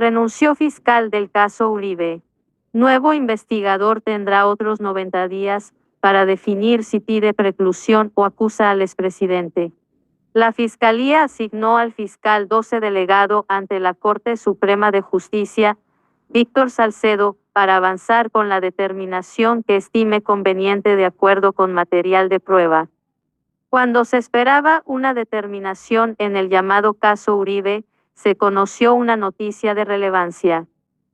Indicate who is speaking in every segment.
Speaker 1: Renunció fiscal del caso Uribe. Nuevo investigador tendrá otros 90 días para definir si pide preclusión o acusa al expresidente. La Fiscalía asignó al fiscal 12 delegado ante la Corte Suprema de Justicia, Víctor Salcedo, para avanzar con la determinación que estime conveniente de acuerdo con material de prueba. Cuando se esperaba una determinación en el llamado caso Uribe, se conoció una noticia de relevancia.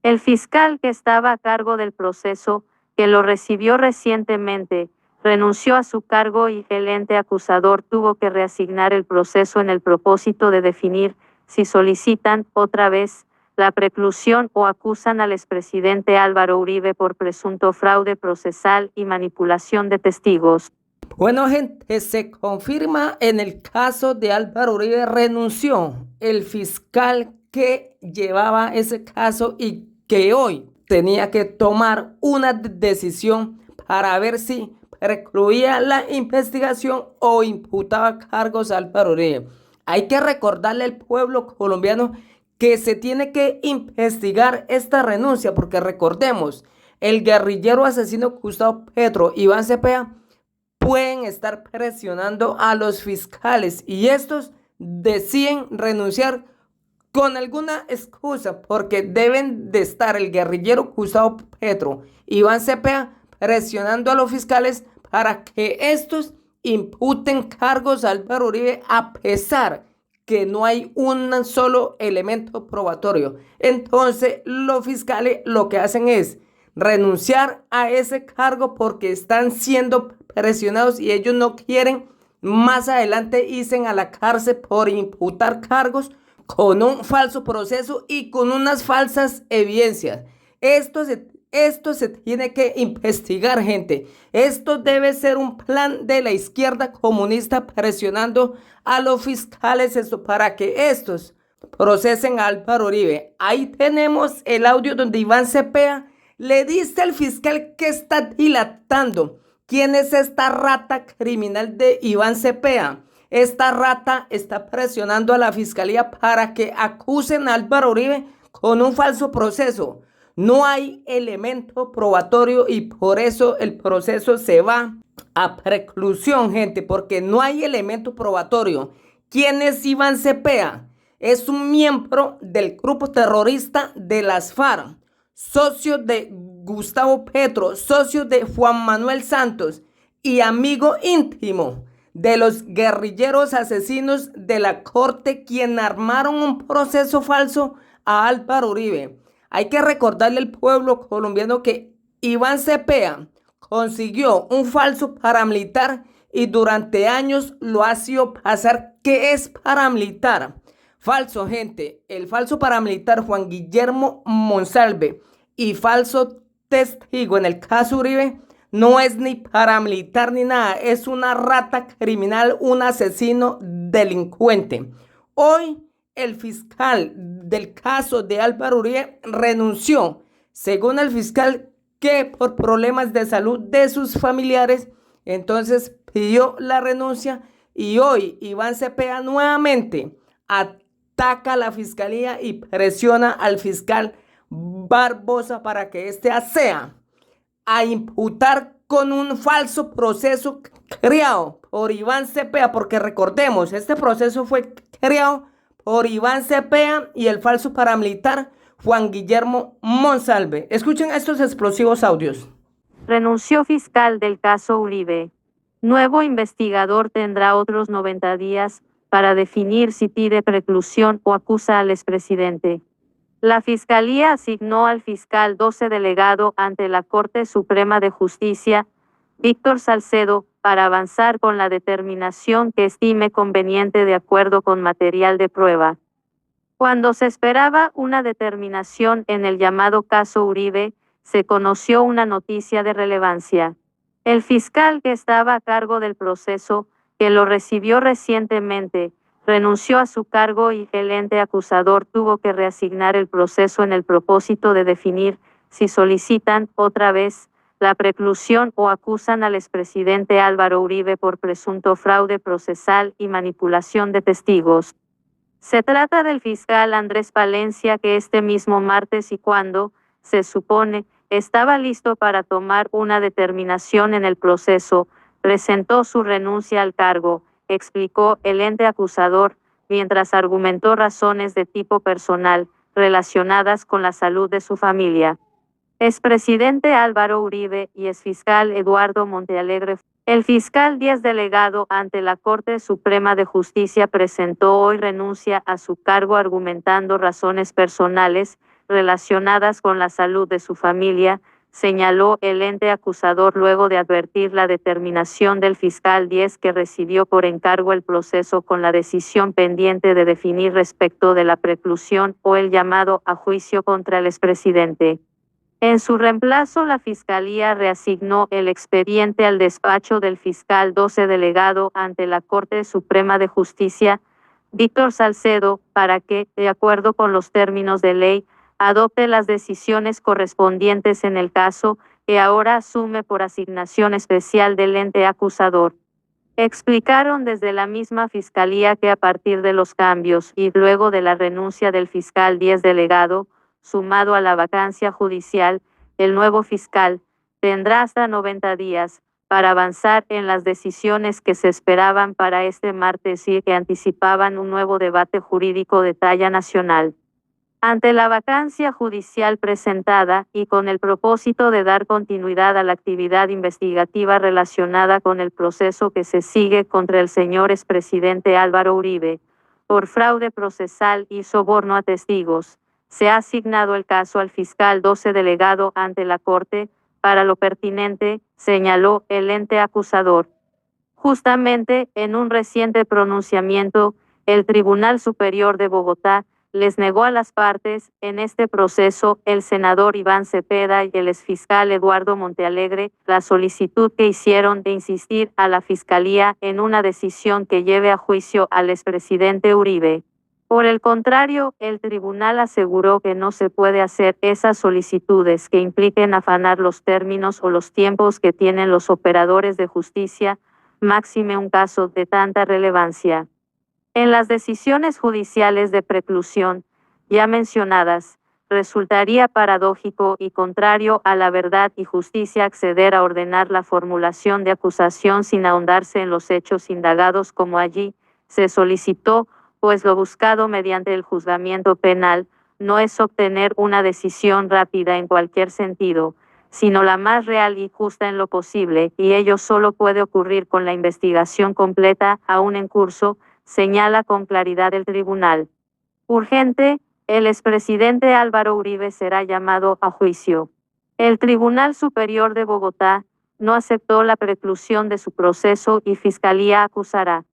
Speaker 1: El fiscal que estaba a cargo del proceso, que lo recibió recientemente, renunció a su cargo y el ente acusador tuvo que reasignar el proceso en el propósito de definir si solicitan otra vez la preclusión o acusan al expresidente Álvaro Uribe por presunto fraude procesal y manipulación de testigos.
Speaker 2: Bueno, gente, se confirma en el caso de Álvaro Uribe, renunció el fiscal que llevaba ese caso y que hoy tenía que tomar una decisión para ver si recluía la investigación o imputaba cargos a Álvaro Uribe. Hay que recordarle al pueblo colombiano que se tiene que investigar esta renuncia, porque recordemos, el guerrillero asesino Gustavo Petro, Iván Cepeda, pueden estar presionando a los fiscales y estos deciden renunciar con alguna excusa, porque deben de estar el guerrillero Gustavo Petro, Iván Cepeda, presionando a los fiscales para que estos imputen cargos a Álvaro Uribe a pesar que no hay un solo elemento probatorio. Entonces los fiscales lo que hacen es renunciar a ese cargo porque están siendo presionados y ellos no quieren más adelante irse a la cárcel por imputar cargos con un falso proceso y con unas falsas evidencias. Esto se tiene que investigar, gente. Esto debe ser un plan de la izquierda comunista presionando a los fiscales para que estos procesen a Álvaro Uribe. Ahí tenemos el audio donde Iván Cepeda le dice al fiscal que está dilatando. ¿Quién es esta rata criminal de Iván Cepeda? Esta rata está presionando a la fiscalía para que acusen a Álvaro Uribe con un falso proceso. No hay elemento probatorio y por eso el proceso se va a preclusión, gente, porque no hay elemento probatorio. ¿Quién es Iván Cepeda? Es un miembro del grupo terrorista de las FARC, socio de Gustavo Petro, socio de Juan Manuel Santos y amigo íntimo de los guerrilleros asesinos de la corte, quien armaron un proceso falso a Álvaro Uribe. Hay que recordarle al pueblo colombiano que Iván Cepeda consiguió un falso paramilitar y durante años lo ha sido pasar que es paramilitar. Falso, gente. El falso paramilitar Juan Guillermo Monsalve y falso testigo en el caso Uribe no es ni paramilitar ni nada. Es una rata criminal, un asesino delincuente. Hoy el fiscal del caso de Álvaro Uribe renunció, según el fiscal, que por problemas de salud de sus familiares, entonces pidió la renuncia y hoy Iván Cepeda nuevamente ataca a la fiscalía y presiona al fiscal Barbosa para que éste acceda a imputar con un falso proceso creado por Iván Cepeda, porque recordemos, este proceso fue creado por Iván Cepeda y el falso paramilitar Juan Guillermo Monsalve. Escuchen estos explosivos audios.
Speaker 1: Renunció fiscal del caso Uribe. Nuevo investigador tendrá otros 90 días para definir si pide preclusión o acusa al expresidente. La Fiscalía asignó al fiscal 12 delegado ante la Corte Suprema de Justicia, Víctor Salcedo, para avanzar con la determinación que estime conveniente de acuerdo con material de prueba. Cuando se esperaba una determinación en el llamado caso Uribe, se conoció una noticia de relevancia. El fiscal que estaba a cargo del proceso, que lo recibió recientemente, renunció a su cargo y el ente acusador tuvo que reasignar el proceso en el propósito de definir si solicitan otra vez la preclusión o acusan al expresidente Álvaro Uribe por presunto fraude procesal y manipulación de testigos. Se trata del fiscal Andrés Palencia, que este mismo martes, y cuando, se supone, estaba listo para tomar una determinación en el proceso, presentó su renuncia al cargo, explicó el ente acusador, mientras argumentó razones de tipo personal, relacionadas con la salud de su familia. Expresidente Álvaro Uribe y exfiscal Eduardo Montealegre. El fiscal 10 delegado ante la Corte Suprema de Justicia presentó hoy renuncia a su cargo argumentando razones personales relacionadas con la salud de su familia, señaló el ente acusador luego de advertir la determinación del fiscal 10 que recibió por encargo el proceso con la decisión pendiente de definir respecto de la preclusión o el llamado a juicio contra el expresidente. En su reemplazo, la Fiscalía reasignó el expediente al despacho del fiscal 12 delegado ante la Corte Suprema de Justicia, Víctor Salcedo, para que, de acuerdo con los términos de ley, adopte las decisiones correspondientes en el caso, que ahora asume por asignación especial del ente acusador. Explicaron desde la misma Fiscalía que a partir de los cambios y luego de la renuncia del fiscal 10 delegado, sumado a la vacancia judicial, el nuevo fiscal tendrá hasta 90 días para avanzar en las decisiones que se esperaban para este martes y que anticipaban un nuevo debate jurídico de talla nacional. Ante la vacancia judicial presentada y con el propósito de dar continuidad a la actividad investigativa relacionada con el proceso que se sigue contra el señor expresidente Álvaro Uribe, por fraude procesal y soborno a testigos, se ha asignado el caso al fiscal 12 delegado ante la Corte, para lo pertinente, señaló el ente acusador. Justamente, en un reciente pronunciamiento, el Tribunal Superior de Bogotá les negó a las partes, en este proceso, el senador Iván Cepeda y el exfiscal Eduardo Montealegre, la solicitud que hicieron de insistir a la Fiscalía en una decisión que lleve a juicio al expresidente Uribe. Por el contrario, el tribunal aseguró que no se puede hacer esas solicitudes que impliquen afanar los términos o los tiempos que tienen los operadores de justicia, máxime un caso de tanta relevancia. En las decisiones judiciales de preclusión, ya mencionadas, resultaría paradójico y contrario a la verdad y justicia acceder a ordenar la formulación de acusación sin ahondarse en los hechos indagados como allí se solicitó, pues lo buscado mediante el juzgamiento penal no es obtener una decisión rápida en cualquier sentido, sino la más real y justa en lo posible, y ello solo puede ocurrir con la investigación completa, aún en curso, señala con claridad el tribunal. Urgente, el expresidente Álvaro Uribe será llamado a juicio. El Tribunal Superior de Bogotá no aceptó la preclusión de su proceso y Fiscalía acusará.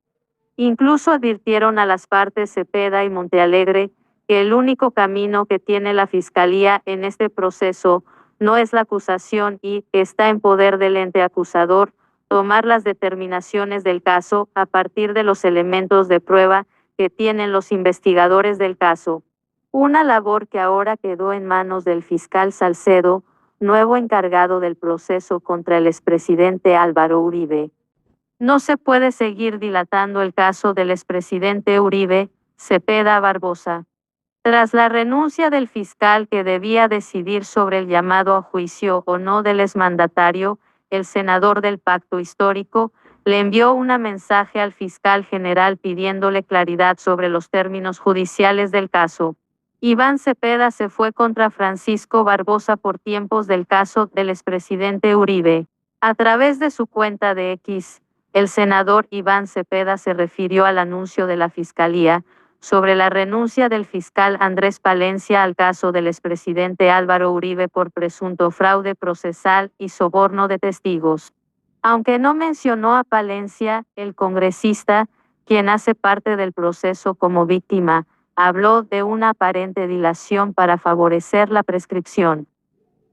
Speaker 1: Incluso advirtieron a las partes Cepeda y Montealegre que el único camino que tiene la Fiscalía en este proceso no es la acusación y está en poder del ente acusador tomar las determinaciones del caso a partir de los elementos de prueba que tienen los investigadores del caso. Una labor que ahora quedó en manos del fiscal Salcedo, nuevo encargado del proceso contra el expresidente Álvaro Uribe. No se puede seguir dilatando el caso del expresidente Uribe, Cepeda Barbosa. Tras la renuncia del fiscal que debía decidir sobre el llamado a juicio o no del exmandatario, el senador del Pacto Histórico le envió un mensaje al fiscal general pidiéndole claridad sobre los términos judiciales del caso. Iván Cepeda se fue contra Francisco Barbosa por tiempos del caso del expresidente Uribe. A través de su cuenta de X, el senador Iván Cepeda se refirió al anuncio de la Fiscalía sobre la renuncia del fiscal Andrés Palencia al caso del expresidente Álvaro Uribe por presunto fraude procesal y soborno de testigos. Aunque no mencionó a Palencia, el congresista, quien hace parte del proceso como víctima, habló de una aparente dilación para favorecer la prescripción.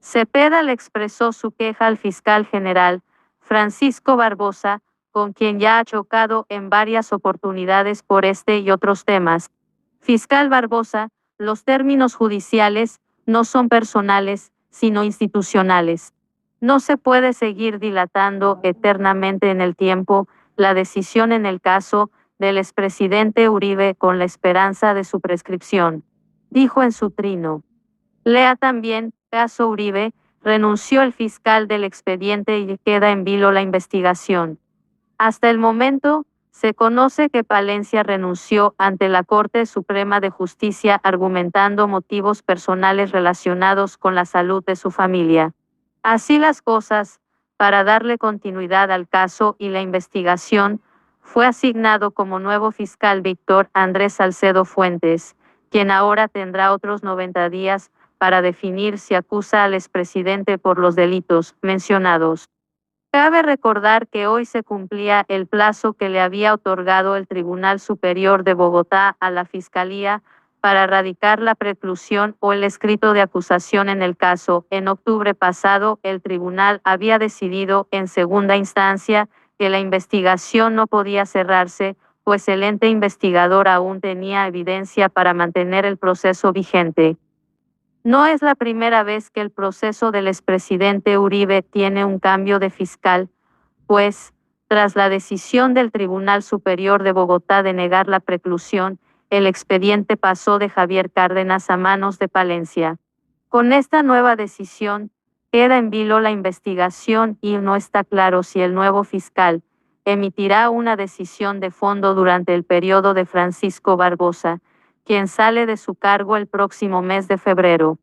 Speaker 1: Cepeda le expresó su queja al fiscal general, Francisco Barbosa, con quien ya ha chocado en varias oportunidades por este y otros temas. Fiscal Barbosa, los términos judiciales no son personales, sino institucionales. No se puede seguir dilatando eternamente en el tiempo la decisión en el caso, del expresidente Uribe con la esperanza de su prescripción. Dijo en su trino. Lea también, caso Uribe, renunció el fiscal del expediente y queda en vilo la investigación. Hasta el momento, se conoce que Palencia renunció ante la Corte Suprema de Justicia argumentando motivos personales relacionados con la salud de su familia. Así las cosas, para darle continuidad al caso y la investigación, fue asignado como nuevo fiscal Víctor Andrés Salcedo Fuentes, quien ahora tendrá otros 90 días para definir si acusa al expresidente por los delitos mencionados. Cabe recordar que hoy se cumplía el plazo que le había otorgado el Tribunal Superior de Bogotá a la Fiscalía para radicar la preclusión o el escrito de acusación en el caso. En octubre pasado, el tribunal había decidido en segunda instancia que la investigación no podía cerrarse, pues el ente investigador aún tenía evidencia para mantener el proceso vigente. No es la primera vez que el proceso del expresidente Uribe tiene un cambio de fiscal, pues, tras la decisión del Tribunal Superior de Bogotá de negar la preclusión, el expediente pasó de Javier Cárdenas a manos de Palencia. Con esta nueva decisión, queda en vilo la investigación y no está claro si el nuevo fiscal emitirá una decisión de fondo durante el periodo de Francisco Barbosa, quien sale de su cargo el próximo mes de febrero.